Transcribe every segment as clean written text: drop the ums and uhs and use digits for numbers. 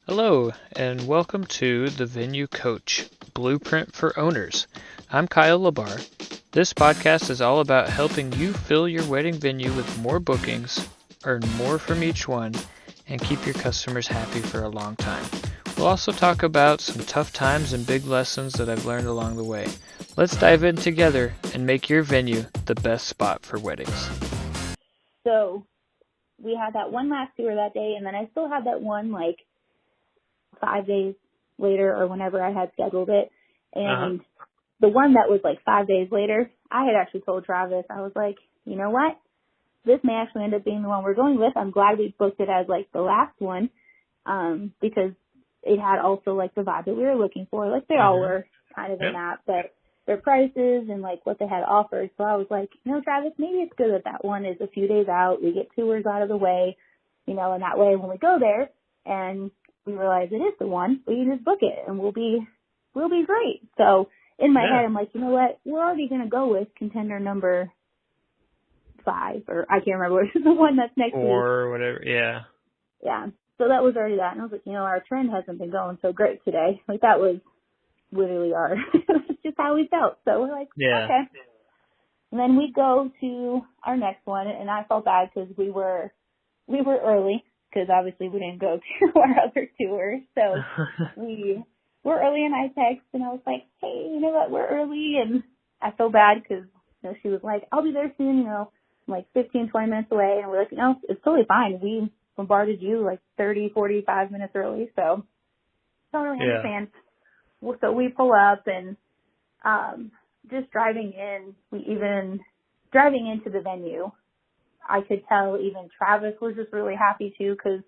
Hello, and welcome to the Venue Coach Blueprint for Owners. I'm Kyle Labar. This podcast is all about helping you fill your wedding venue with more bookings, earn more from each one, and keep your customers happy for a long time. We'll also talk about some tough times and big lessons that I've learned along the way. Let's dive in together and make your venue the best spot for weddings. So we had that one last tour that day, and then I still had that one 5 days later or whenever I had scheduled it. And the one that was 5 days later, I had actually told Travis, I was like, you know what? This may actually end up being the one we're going with. I'm glad we booked it as the last one, because it had also the vibe that we were looking for. They all were kind of in that, but their prices and what they had offered. So I was like, Travis, maybe it's good that one is a few days out. We get tours out of the way, and that way when we go there and we realize it is the one, we can just book it and we'll be great. So in my head, I'm like, you know what? We're already going to go with contender number 5, or I can't remember, the one that's next to me. Or whatever, yeah. Yeah. So that was already that. And I was like, our trend hasn't been going so great today. That was literally it's just how we felt. So we're like, okay. And then we go to our next one, and I felt bad because we were early, because obviously we didn't go to our other tour. So we were early, and I texted, and I was like, hey, you know what, we're early. And I feel bad because she was like, I'll be there soon, I'm 15, 20 minutes away. And we're like, it's totally fine. We bombarded you 30, 45 minutes early. So don't really understand. Well, so we pull up, and just driving into the venue, I could tell even Travis was just really happy too, because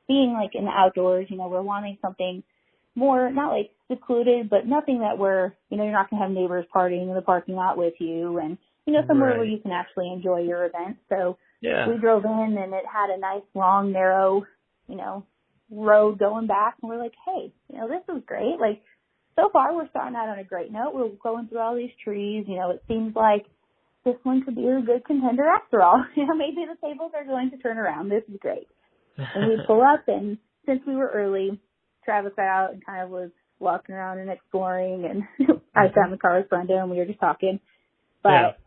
being in the outdoors, we're wanting something more, not secluded, but nothing that you're not going to have neighbors partying in the parking lot with you, and, somewhere where you can actually enjoy your event. So we drove in, and it had a nice, long, narrow, road going back, and we're like, hey, this is great. So far we're starting out on a great note. We're going through all these trees. It seems like this one could be a good contender after all. Maybe the tables are going to turn around. This is great. And we pull up, and since we were early, Travis got out and kind of was walking around and exploring, and I sat in the car with Brenda, and we were just talking. But,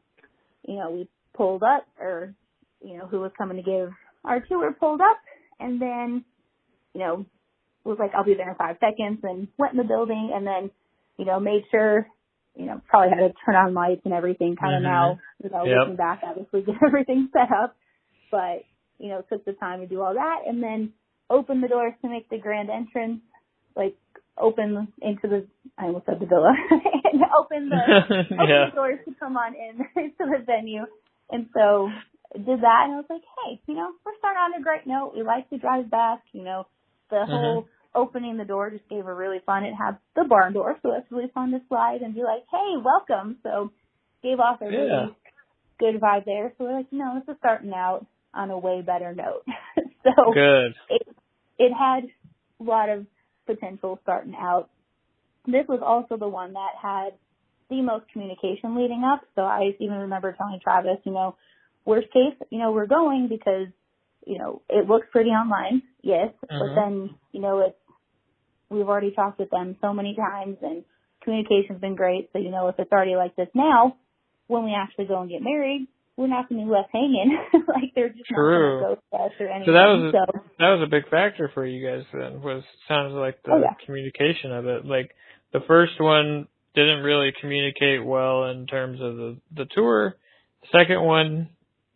we pulled up, or, who was coming to give our tour pulled up, and then, was like, I'll be there in 5 seconds, and went in the building, and then, made sure, probably had to turn on lights and everything kind of now, looking back, obviously get everything set up, but, took the time to do all that, and then opened the doors to make the grand entrance, open into the, I almost said the villa, and open the doors to come on in to the venue. And so did that, and I was like, hey, we're starting on a great note. We like to drive back, the whole opening the door just gave a really fun. It had the barn door, so that's really fun to slide and be like, hey, welcome. So gave off a really good vibe there. So we're like, this is starting out on a way better note. So good. It had a lot of potential starting out. This was also the one that had the most communication leading up. So I even remember telling Travis, worst case, we're going because, it looks pretty online, yes, but then, we've already talked with them so many times, and communication's been great. So, if it's already like this now, when we actually go and get married, we're not going to be left hanging. They're just not going to go us or anything. So that was a big factor for you guys then, sounds like the communication of it. The first one didn't really communicate well in terms of the tour. The second one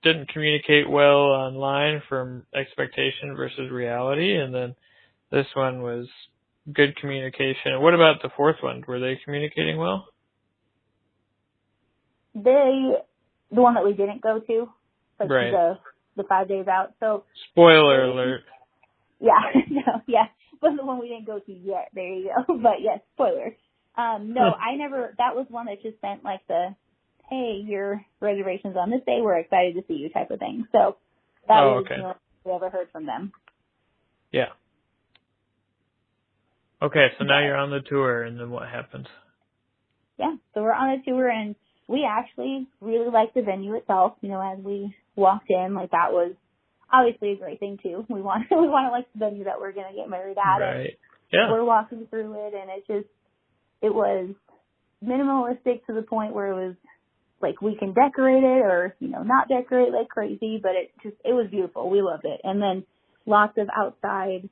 didn't communicate well online from expectation versus reality. And then this one was good communication. What about the fourth one? Were they communicating well? The one that we didn't go to, the 5 days out. So spoiler alert. Yeah, but the one we didn't go to yet. There you go. But yes, spoiler. No, I never. That was one that just sent hey, your reservation's on this day. We're excited to see you type of thing. So that was we ever heard from them. Yeah. Okay, so now you're on the tour, and then what happens? Yeah, so we're on a tour, and we actually really liked the venue itself. As we walked in, that was obviously a great thing too. We want we want to like the venue that we're gonna get married at, and Right. Yeah. we're walking through it, and it was minimalistic to the point where it was like we can decorate it or, not decorate like crazy, but it was beautiful. We loved it. And then lots of outside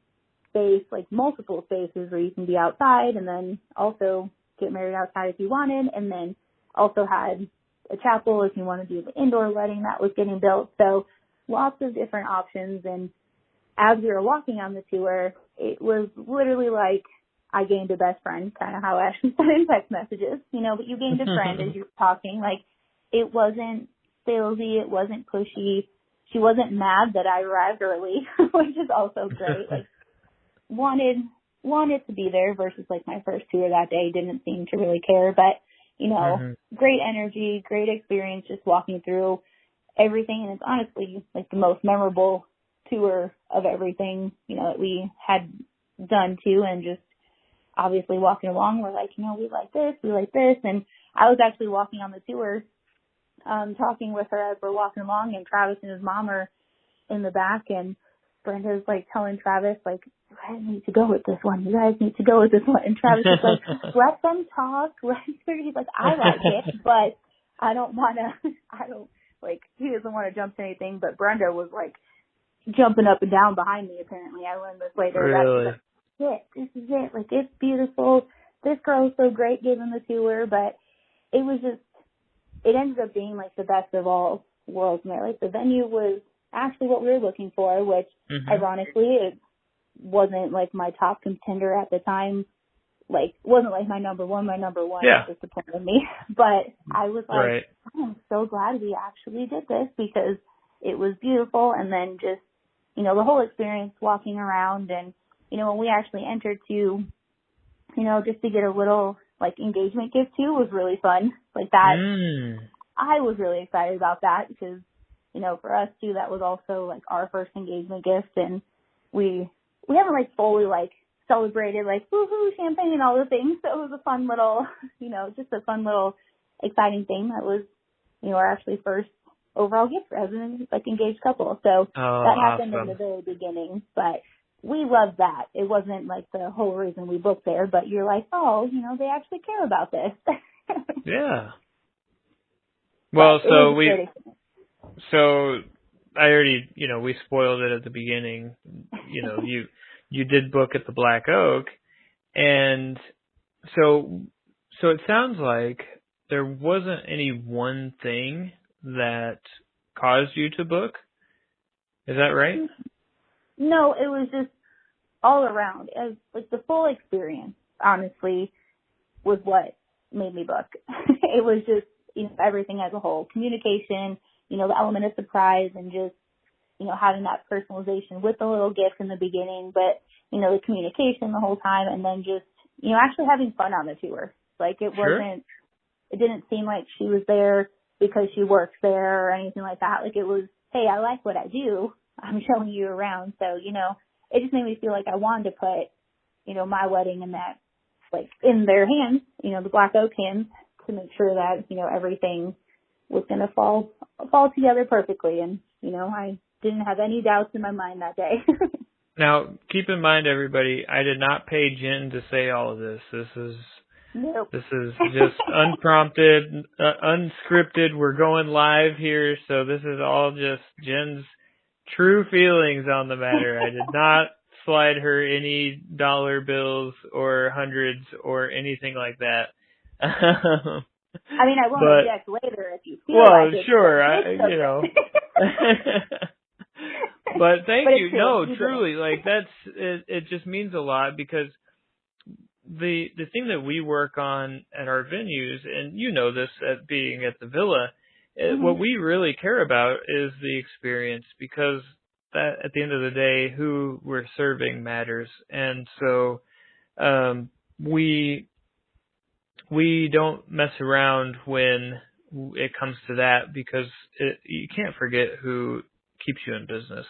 space, like multiple spaces where you can be outside and then also get married outside if you wanted. And then also had a chapel if you want to do the indoor wedding that was getting built. So lots of different options. And as we were walking on the tour, it was literally like I gained a best friend, kind of how Ashley said in text messages, but you gained a friend as you were talking. Like, it wasn't salesy, it wasn't pushy. She wasn't mad that I arrived early, which is also great. Like, wanted to be there versus like my first tour that day, didn't seem to really care. But, great energy, great experience just walking through everything. And it's honestly like the most memorable tour of everything, that we had done too. And just obviously walking along, we're like, we like this. And I was actually walking on the tour, talking with her as we're walking along, and Travis and his mom are in the back, and Brenda's like telling Travis, like, you guys need to go with this one. You guys need to go with this one. And Travis is like, let them talk. He's like, I like it, but I don't want to, he doesn't want to jump to anything. But Brenda was like jumping up and down behind me, apparently. I learned this later. Really? This is it. Like, it's beautiful. This girl is so great giving the tour, but it was just, it ended up being like the best of all worlds. And like, the venue was actually what we were looking for, which ironically, it wasn't like my top contender at the time. Like, wasn't like my number one. Yeah. Disappointed me. But I was like, right. I'm so glad we actually did this because it was beautiful. And then just, the whole experience walking around, and, when we actually entered to, just to get a little like engagement gift too was really fun. Like that, I was really excited about that because, for us too, that was also like our first engagement gift, and we haven't like fully like celebrated like woohoo champagne and all the things. So it was a fun little, just a fun little exciting thing that was, our actually first overall gift as an like engaged couple. So that happened in the very beginning, but we loved that. It wasn't like the whole reason we booked there, but you're like, oh, they actually care about this. Yeah. Well, so I already, we spoiled it at the beginning. You did book at the Black Oak, and so it sounds like there wasn't any one thing that caused you to book. Is that right? No, it was just all around. As like the full experience, honestly, was what made me book. It was just, everything as a whole. Communication, the element of surprise, and just, having that personalization with the little gift in the beginning, but, the communication the whole time, and then just, actually having fun on the tour. Like, it didn't seem like she was there because she works there or anything like that. Like, it was, hey, I like what I do. I'm showing you around. So, it just made me feel like I wanted to put, my wedding in that, like, in their hands, the Black Oak hands, to make sure that, everything was going to fall together perfectly. And, I didn't have any doubts in my mind that day. Now, keep in mind, everybody, I did not pay Jen to say all of this. Nope. This is just unprompted, unscripted. We're going live here, so this is all just Jen's true feelings on the matter. I did not slide her any dollar bills or hundreds or anything like that. I mean, I won't object later if you feel like it. Sure, But thank you. No, truly, like it just means a lot because the thing that we work on at our venues, and this at being at the Villa, what we really care about is the experience, because that at the end of the day, who we're serving matters. And so we don't mess around when it comes to that, because you can't forget who keeps you in business,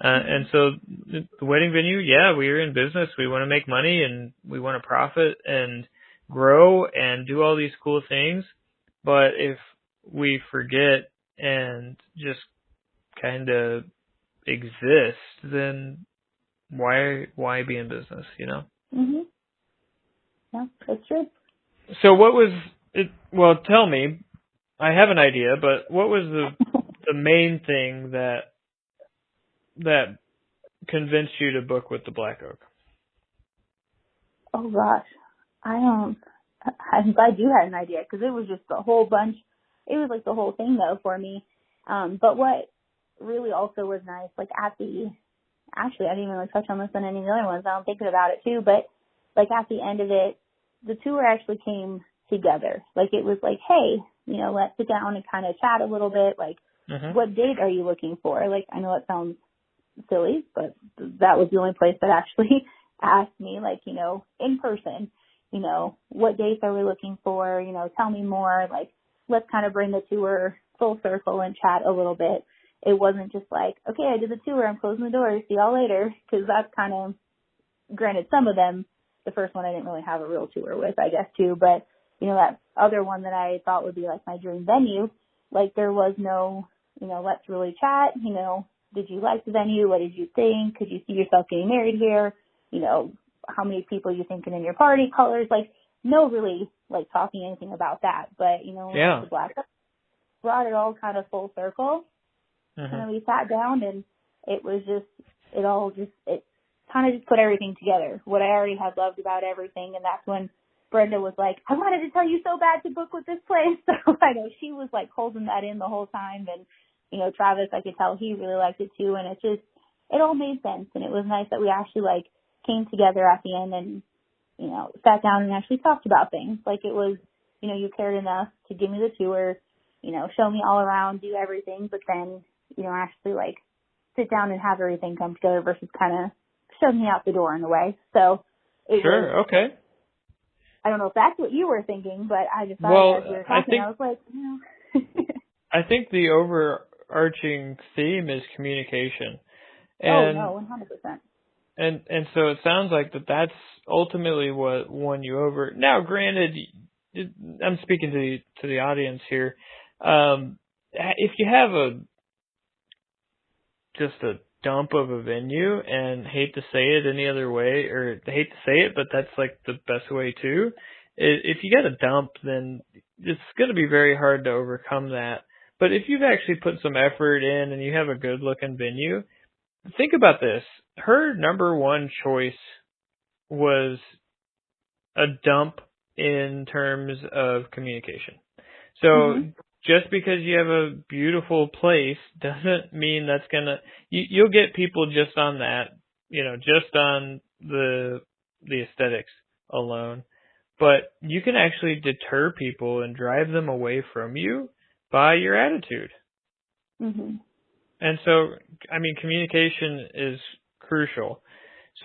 and so the wedding venue, we are in business. We want to make money, and we want to profit and grow and do all these cool things. But if we forget and just kind of exist, then why be in business, you know? Mhm. Yeah, that's true. So what was it? Well, tell me. I have an idea, but what was the main thing that convinced you to book with the Black Oak? Oh gosh, I'm glad you had an idea because it was just a whole bunch. It was like the whole thing though for me. But what really also was nice, like actually I didn't really touch on this on any of the other ones. I'm thinking about it too, but like at the end of it, the tour actually came together. Like it was like, hey, let's sit down and kind of chat a little bit. Like, what date are you looking for? Like, I know it sounds silly, but that was the only place that actually asked me, like, in person, what dates are we looking for? Tell me more. Like, let's kind of bring the tour full circle and chat a little bit. It wasn't just like, okay, I did the tour, I'm closing the doors, see y'all later, because that's kind of, granted, some of them, the first one I didn't really have a real tour with, I guess, too, but, that other one that I thought would be like my dream venue, like there was no, let's really chat, did you like the venue? What did you think? Could you see yourself getting married here? How many people are you thinking in your party colors? Like, no really, like, talking anything about that. But, Yeah. the Black Oak brought it all kind of full circle. And then we sat down and it was just, it kind of just put everything together. What I already had loved about everything. And that's when Brenda was like, I wanted to tell you so bad to book with this place. So I know she was like holding that in the whole time. And, Travis, I could tell he really liked it too. And it all made sense. And it was nice that we actually like came together at the end and, sat down and actually talked about things. Like it was, you cared enough to give me the tour, show me all around, do everything, but then, actually like sit down and have everything come together versus kind of shove me out the door in a way. So it was, Okay. I don't know if that's what you were thinking, but I just thought as we were talking, I was like, I think the overarching theme is communication. And, 100%. And so it sounds like that's ultimately what won you over. Now, granted, I'm speaking to the audience here. If you have just a dump of a venue, and hate to say it any other way, or hate to say it, but that's like the best way too. If you got a dump, then it's going to be very hard to overcome that. But if you've actually put some effort in and you have a good looking venue, think about this. Her number one choice was a dump in terms of communication. So just because you have a beautiful place doesn't mean that's you'll get people just on that, just on the aesthetics alone. But you can actually deter people and drive them away from you by your attitude. And so, I mean, communication is crucial.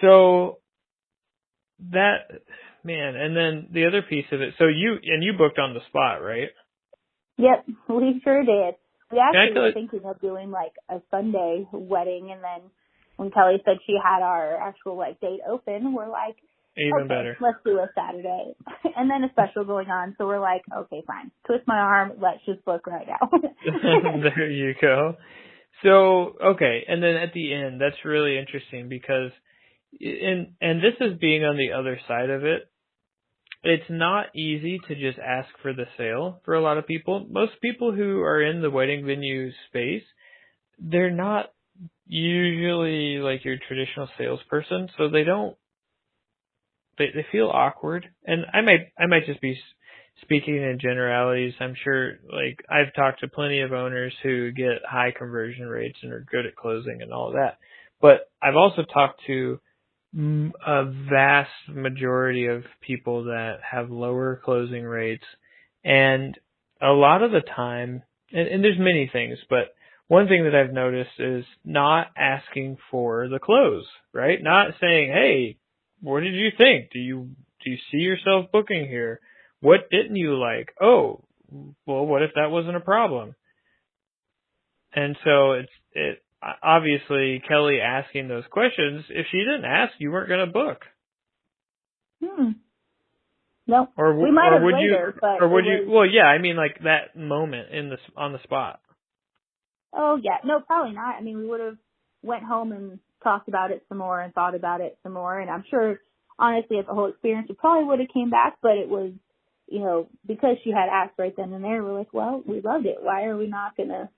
So that, man, and then the other piece of it, so you booked on the spot, right? Yep, we sure did. We actually were thinking of doing like a Sunday wedding, and then when Kelly said she had our actual like date open, we're like, even okay, better. Let's do a Saturday. And then a special going on, so we're like, okay, fine. Twist my arm, let's just book right now. There you go. So, okay, and then at the end, that's really interesting because, and this is being on the other side of it, it's not easy to just ask for the sale for a lot of people. Most people who are in the wedding venue space, they're not usually like your traditional salesperson, so they feel awkward. And I might just be speaking in generalities. I'm sure, like, I've talked to plenty of owners who get high conversion rates and are good at closing and all of that. But I've also talked to a vast majority of people that have lower closing rates. And a lot of the time, and there's many things, but one thing that I've noticed is not asking for the close, right? Not saying, hey, what did you think? Do you see yourself booking here? What didn't you like? Oh, well, what if that wasn't a problem? And so it obviously Kelly asking those questions. If she didn't ask, you weren't going to book. No, we might have later, but well, yeah, I mean, like that moment on the spot. Oh yeah, no, probably not. I mean, we would have went home and talked about it some more and thought about it some more. And I'm sure, honestly, at the whole experience, we probably would have came back, but it was, because she had asked right then and there, we're like, well, we loved it. Why are we not gonna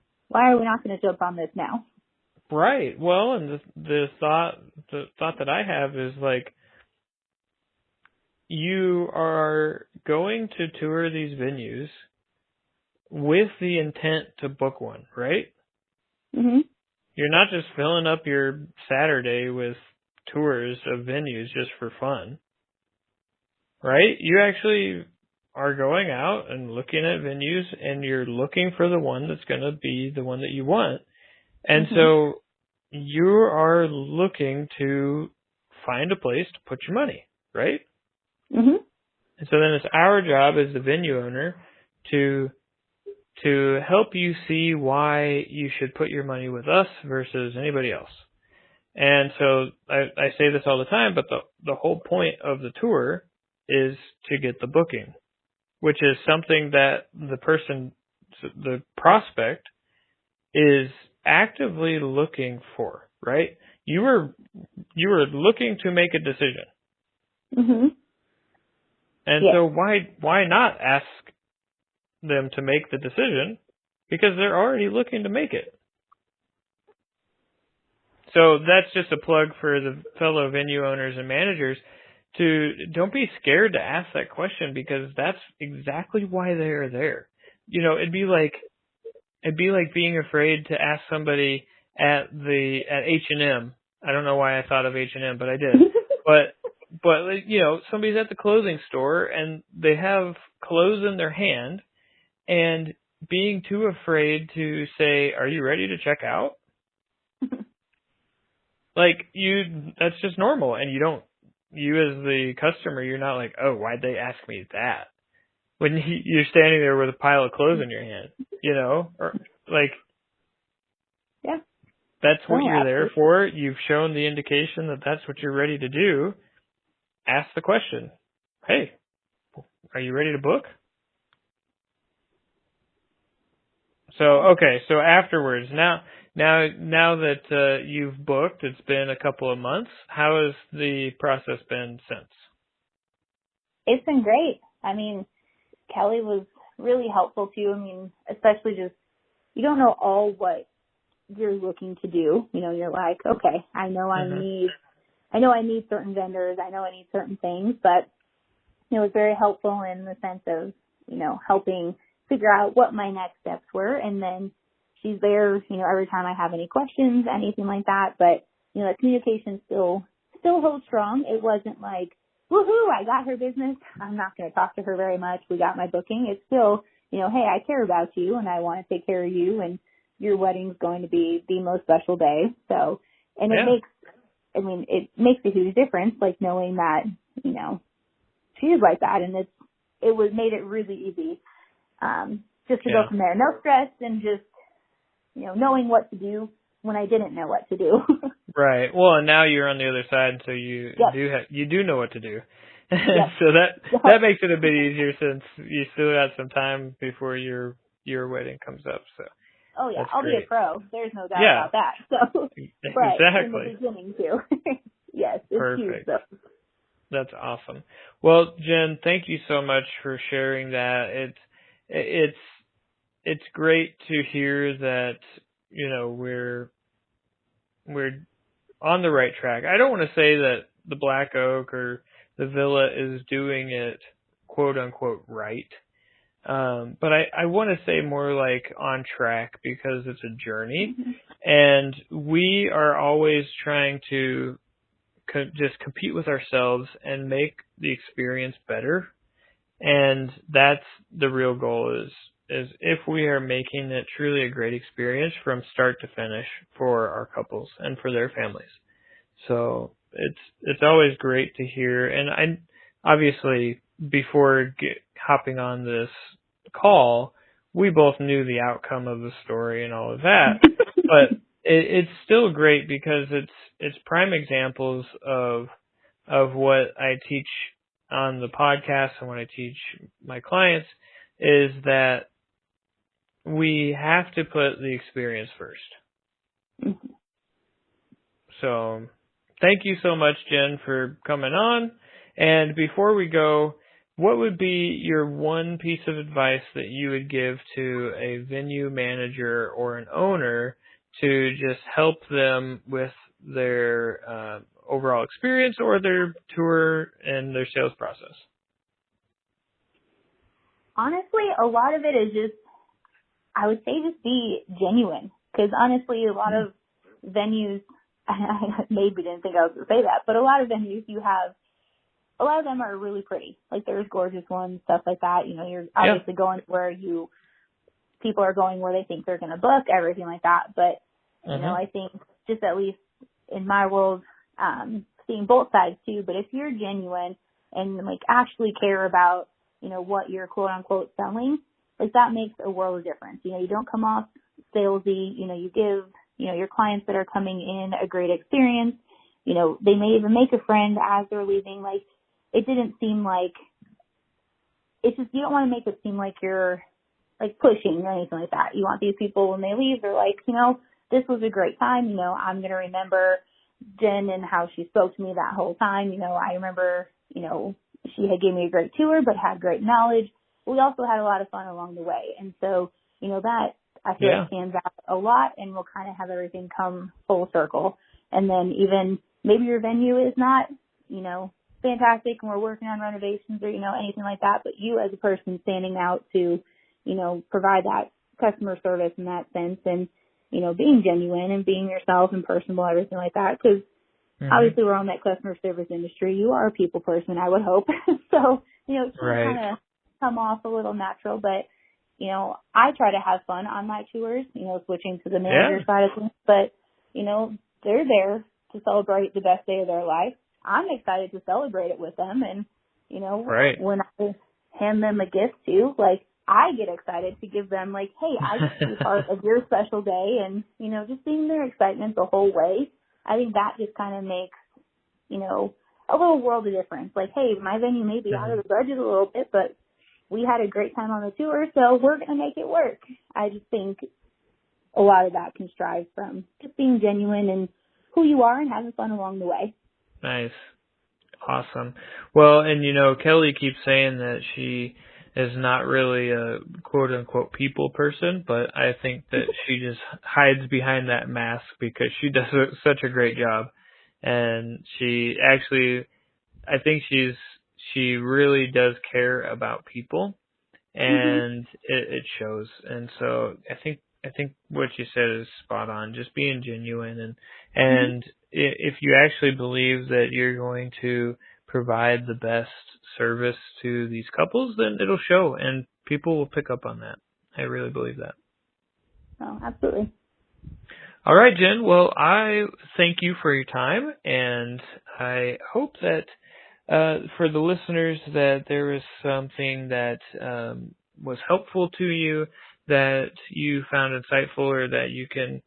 jump on this now? Right. Well, and the thought that I have is like, you are going to tour these venues with the intent to book one, right? Mhm. You're not just filling up your Saturday with tours of venues just for fun, right? You actually are going out and looking at venues, and you're looking for the one that's going to be the one that you want. And so you are looking to find a place to put your money, right? Mhm. And so then it's our job as the venue owner to help you see why you should put your money with us versus anybody else. And so I say this all the time, but the whole point of the tour is to get the booking, which is something that the prospect is actively looking for, right? You were looking to make a decision. Mhm. And Yeah. so why not ask them to make the decision, because they're already looking to make it. So that's just a plug for the fellow venue owners and managers don't be scared to ask that question, because that's exactly why they are there. It'd be like being afraid to ask somebody at H&M. I don't know why I thought of H&M, but I did. But somebody's at the clothing store and they have clothes in their hand, and being too afraid to say, "Are you ready to check out?" That's just normal. And you as the customer, you're not like, "Oh, why'd they ask me that?" When you're standing there with a pile of clothes in your hand, or like, yeah, that's what you're there absolutely. for. You've shown the indication that that's what you're ready to do. Ask the question, "Hey, are you ready to book?" So afterwards, now that you've booked, it's been a couple of months. How has the process been since? It's been great. I mean, Kelly was really helpful too. I mean, especially just, you don't know all what you're looking to do. You're like, okay, I know I need certain vendors. I know I need certain things, but it was very helpful in the sense of, helping figure out what my next steps were. And then she's there, every time I have any questions, anything like that. But, the communication still holds strong. It wasn't like, woohoo, I got her business, I'm not going to talk to her very much, we got my booking. It's still, hey, I care about you and I want to take care of you, and your wedding's going to be the most special day. So, and it makes a huge difference, like knowing that, she is like that, and made it really easy, just to go from there. No stress, and just, knowing what to do when I didn't know what to do. Right. Well, and now you're on the other side, so you do know what to do. Yep. So that makes it a bit easier, since you still got some time before your wedding comes up. So. Oh yeah, I'll great. be a pro. There's no doubt about that. So, but exactly. in the beginning too. Yes, it's Perfect. huge though. That's awesome. Well, Jen, thank you so much for sharing that. It's great to hear that, we're on the right track. I don't want to say that the Black Oak or the Villa is doing it quote unquote right. But I want to say more like on track, because it's a journey, and we are always trying to just compete with ourselves and make the experience better. And that's the real goal, is if we are making it truly a great experience from start to finish for our couples and for their families. So it's always great to hear. And I obviously, before hopping on this call, we both knew the outcome of the story and all of that, but it's still great, because it's prime examples of what I teach on the podcast and what I teach my clients, is that we have to put the experience first. So thank you so much, Jen, for coming on. And before we go, what would be your one piece of advice that you would give to a venue manager or an owner to just help them with their overall experience or their tour and their sales process? Honestly, a lot of it is just, I would say just be genuine. Because honestly, a lot of venues, I maybe didn't think I was going to say that, but a lot of venues a lot of them are really pretty. Like there's gorgeous ones, stuff like that. You know, you're obviously going where people are going where they think they're going to book, everything like that. But, you know, I think just at least in my world, seeing both sides too, but if you're genuine and like actually care about, you know, what you're quote unquote selling, like that makes a world of difference. You know, you don't come off salesy, you know, you give, you know, your clients that are coming in a great experience. You know, they may even make a friend as they're leaving. Like, it didn't seem like, it's just, you don't want to make it seem like you're like pushing or anything like that. You want these people when they leave, they're like, you know, this was a great time. You know, I'm going to remember Jen and how she spoke to me that whole time. You know, I remember, you know, she had gave me a great tour, but had great knowledge. We also had a lot of fun along the way. And so, you know, that I feel like stands out a lot and will kind of have everything come full circle. And then even maybe your venue is not, you know, fantastic and we're working on renovations or, you know, anything like that, but you as a person standing out to, you know, provide that customer service in that sense and, you know, being genuine and being yourself and personable, everything like that. Because obviously we're on that customer service industry. You are a people person, I would hope. So, you know, it can kind of come off a little natural, but, you know, I try to have fun on my tours, you know, switching to the manager side of things, but, you know, they're there to celebrate the best day of their life. I'm excited to celebrate it with them. And, you know, when I hand them a gift too, like, I get excited to give them like, hey, I get to be part of your special day. And, you know, just seeing their excitement the whole way, I think that just kind of makes, you know, a little world of difference. Like, hey, my venue may be out of the budget a little bit, but we had a great time on the tour, so we're going to make it work. I just think a lot of that can strive from just being genuine and who you are and having fun along the way. Nice. Awesome. Well, and you know, Kelly keeps saying that she is not really a quote unquote people person, but I think that she just hides behind that mask because she does such a great job. And she actually, I think she really does care about people, and it shows. And so I think what you said is spot on. Just being genuine and if you actually believe that you're going to provide the best service to these couples, then it'll show and people will pick up on that. I really believe that. Oh, absolutely. All right, Jen. Well, I thank you for your time, and I hope that for the listeners that there was something that was helpful to you, that you found insightful, or that you can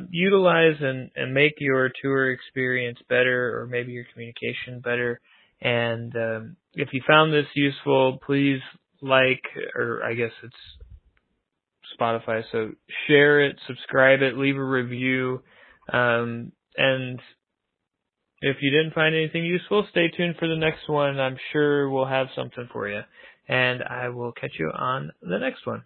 utilize and make your tour experience better, or maybe your communication better. And if you found this useful, please or I guess it's Spotify, so share it, subscribe it, leave a review, and if you didn't find anything useful, stay tuned for the next one. I'm sure we'll have something for you. And I will catch you on the next one.